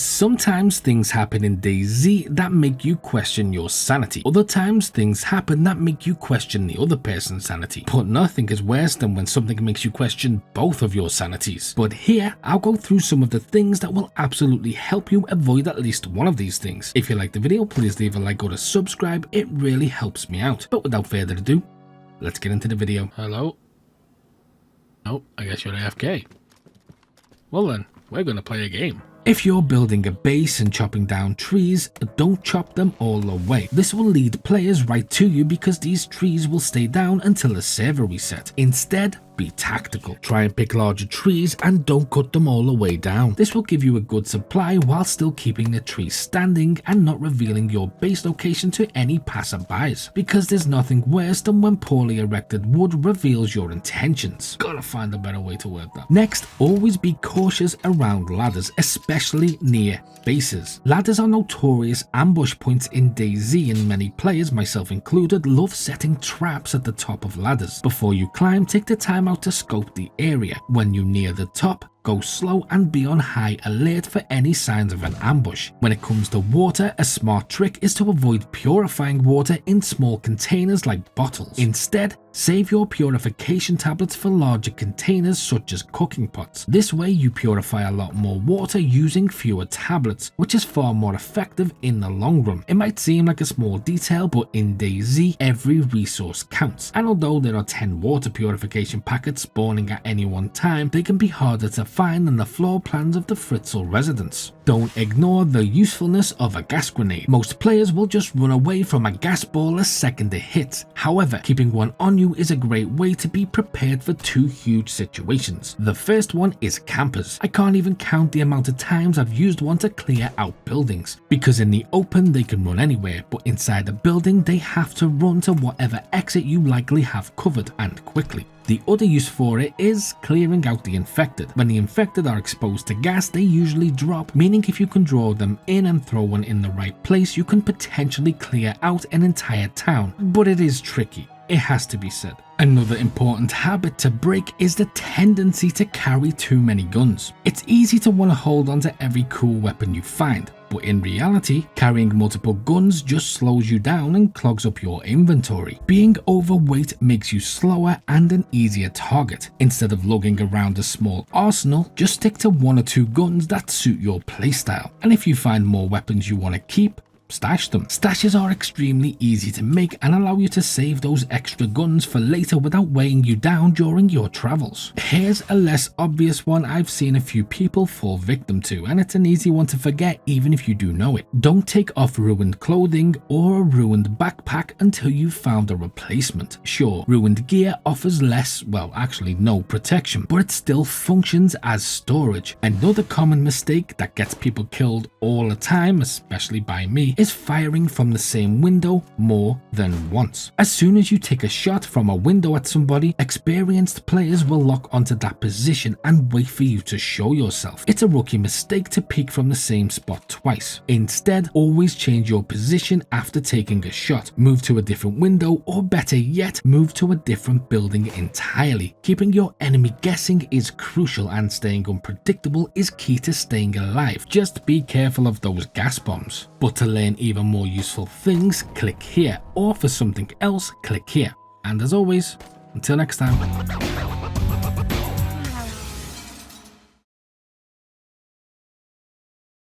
Sometimes things happen in DayZ that make you question your sanity. Other times things happen that make you question the other person's sanity. But nothing is worse than when something makes you question both of your sanities. But here, I'll go through some of the things that will absolutely help you avoid at least one of these things. If you like the video, please leave a like or a subscribe. It really helps me out. But without further ado, let's get into the video. Hello? Oh, I guess you're AFK. Well then, we're gonna play a game. If you're building a base and chopping down trees, don't chop them all the way. This will lead players right to you because these trees will stay down until the server reset. Instead, be tactical. Try and pick larger trees and don't cut them all the way down. This will give you a good supply while still keeping the tree standing and not revealing your base location to any passerbys, because there's nothing worse than when poorly erected wood reveals your intentions. Gotta find a better way to work that. Next, always be cautious around ladders, especially near bases. Ladders are notorious ambush points in DayZ, and many players, myself included, love setting traps at the top of ladders. Before you climb, take the time out to scope the area. When you near the top, go slow and be on high alert for any signs of an ambush. When it comes to water, a smart trick is to avoid purifying water in small containers like bottles. Instead, save your purification tablets for larger containers such as cooking pots. This way you purify a lot more water using fewer tablets, which is far more effective in the long run. It might seem like a small detail, but in DayZ, every resource counts. And although there are 10 water purification packets spawning at any one time, they can be harder to find than the floor plans of the Fritzl residence. Don't ignore the usefulness of a gas grenade. Most players will just run away from a gas ball the second it hits. However, keeping one on you is a great way to be prepared for two huge situations. The first one is campers. I can't even count the amount of times I've used one to clear out buildings, because in the open they can run anywhere, but inside a building they have to run to whatever exit you likely have covered, and quickly. The other use for it is clearing out the infected. When the infected are exposed to gas, they usually drop, meaning if you can draw them in and throw one in the right place, you can potentially clear out an entire town. But it is tricky, it has to be said. Another important habit to break is the tendency to carry too many guns. It's easy to want to hold on to every cool weapon you find, but in reality, carrying multiple guns just slows you down and clogs up your inventory. Being overweight makes you slower and an easier target. Instead of lugging around a small arsenal, just stick to 1 or 2 guns that suit your playstyle. And if you find more weapons you want to keep, stash them. Stashes are extremely easy to make and allow you to save those extra guns for later without weighing you down during your travels. Here's a less obvious one I've seen a few people fall victim to, and it's an easy one to forget even if you do know it. Don't take off ruined clothing or a ruined backpack until you've found a replacement. Sure, ruined gear offers less, well actually no protection, but it still functions as storage. Another common mistake that gets people killed all the time, especially by me, is firing from the same window more than once. As soon as you take a shot from a window at somebody, experienced players will lock onto that position and wait for you to show yourself. It's a rookie mistake to peek from the same spot twice. Instead, always change your position after taking a shot. Move to a different window, or better yet, move to a different building entirely. Keeping your enemy guessing is crucial, and staying unpredictable is key to staying alive. Just be careful of those gas bombs. But to learn even more useful things, click here, or for something else, click here. And as always, until next time.